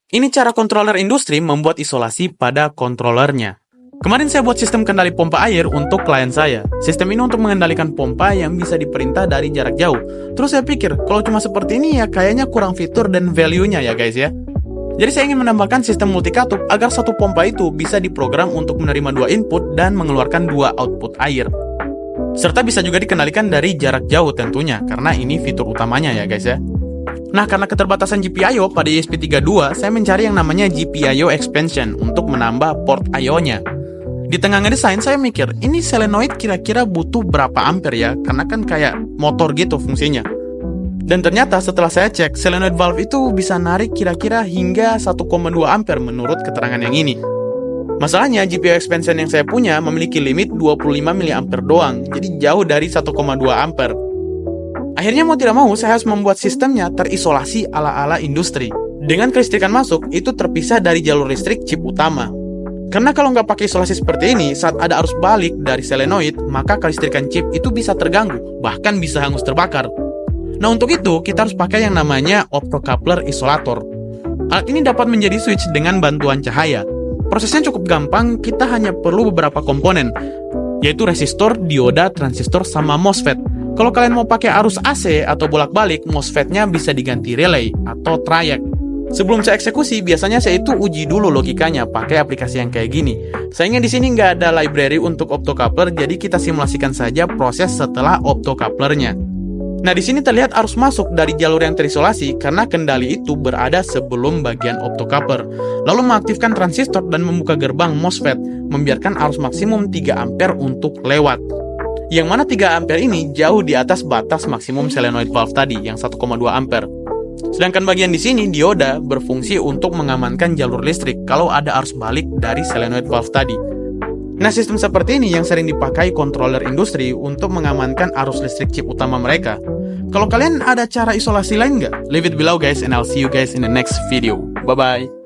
Ini cara controller industri membuat isolasi pada controllernya. Kemarin saya buat sistem kendali pompa air untuk klien saya. Sistem ini untuk mengendalikan pompa yang bisa diperintah dari jarak jauh. Terus saya pikir, kalau cuma seperti ini ya kayaknya kurang fitur dan value-nya ya guys ya. Jadi saya ingin menambahkan sistem multikatup agar satu pompa itu bisa diprogram untuk menerima 2 input dan mengeluarkan 2 output air. Serta bisa juga dikendalikan dari jarak jauh tentunya, karena ini fitur utamanya ya guys ya. Nah, karena keterbatasan GPIO pada ESP32, saya mencari yang namanya GPIO expansion untuk menambah port I/O-nya. Di tengah ngedesain, saya mikir, ini solenoid kira-kira butuh berapa ampere ya? Karena kan kayak motor gitu fungsinya. Dan ternyata setelah saya cek, solenoid valve itu bisa narik kira-kira hingga 1,2 ampere menurut keterangan yang ini. Masalahnya, GPIO expansion yang saya punya memiliki limit 25 mA doang, jadi jauh dari 1,2 ampere. Akhirnya mau tidak mau, saya harus membuat sistemnya terisolasi ala-ala industri. Dengan kelistrikan masuk, itu terpisah dari jalur listrik chip utama. Karena kalau nggak pakai isolasi seperti ini, saat ada arus balik dari solenoid, maka kelistrikan chip itu bisa terganggu, bahkan bisa hangus terbakar. Nah untuk itu, kita harus pakai yang namanya optocoupler isolator. Alat ini dapat menjadi switch dengan bantuan cahaya. Prosesnya cukup gampang, kita hanya perlu beberapa komponen, yaitu resistor, dioda, transistor, sama MOSFET. Kalau kalian mau pakai arus AC atau bolak-balik, MOSFET-nya bisa diganti relay atau triac. Sebelum saya eksekusi, biasanya saya itu uji dulu logikanya pakai aplikasi yang kayak gini. Sayangnya di sini nggak ada library untuk optocoupler, jadi kita simulasikan saja proses setelah optocouplernya. Nah, di sini terlihat arus masuk dari jalur yang terisolasi karena kendali itu berada sebelum bagian optocoupler. Lalu mengaktifkan transistor dan membuka gerbang MOSFET, membiarkan arus maksimum 3 ampere untuk lewat. Yang mana 3 ampere ini jauh di atas batas maksimum solenoid valve tadi, yang 1,2 ampere. Sedangkan bagian di sini, dioda, berfungsi untuk mengamankan jalur listrik kalau ada arus balik dari solenoid valve tadi. Nah, sistem seperti ini yang sering dipakai controller industri untuk mengamankan arus listrik chip utama mereka. Kalau kalian ada cara isolasi lain nggak? Leave it below guys, and I'll see you guys in the next video. Bye-bye!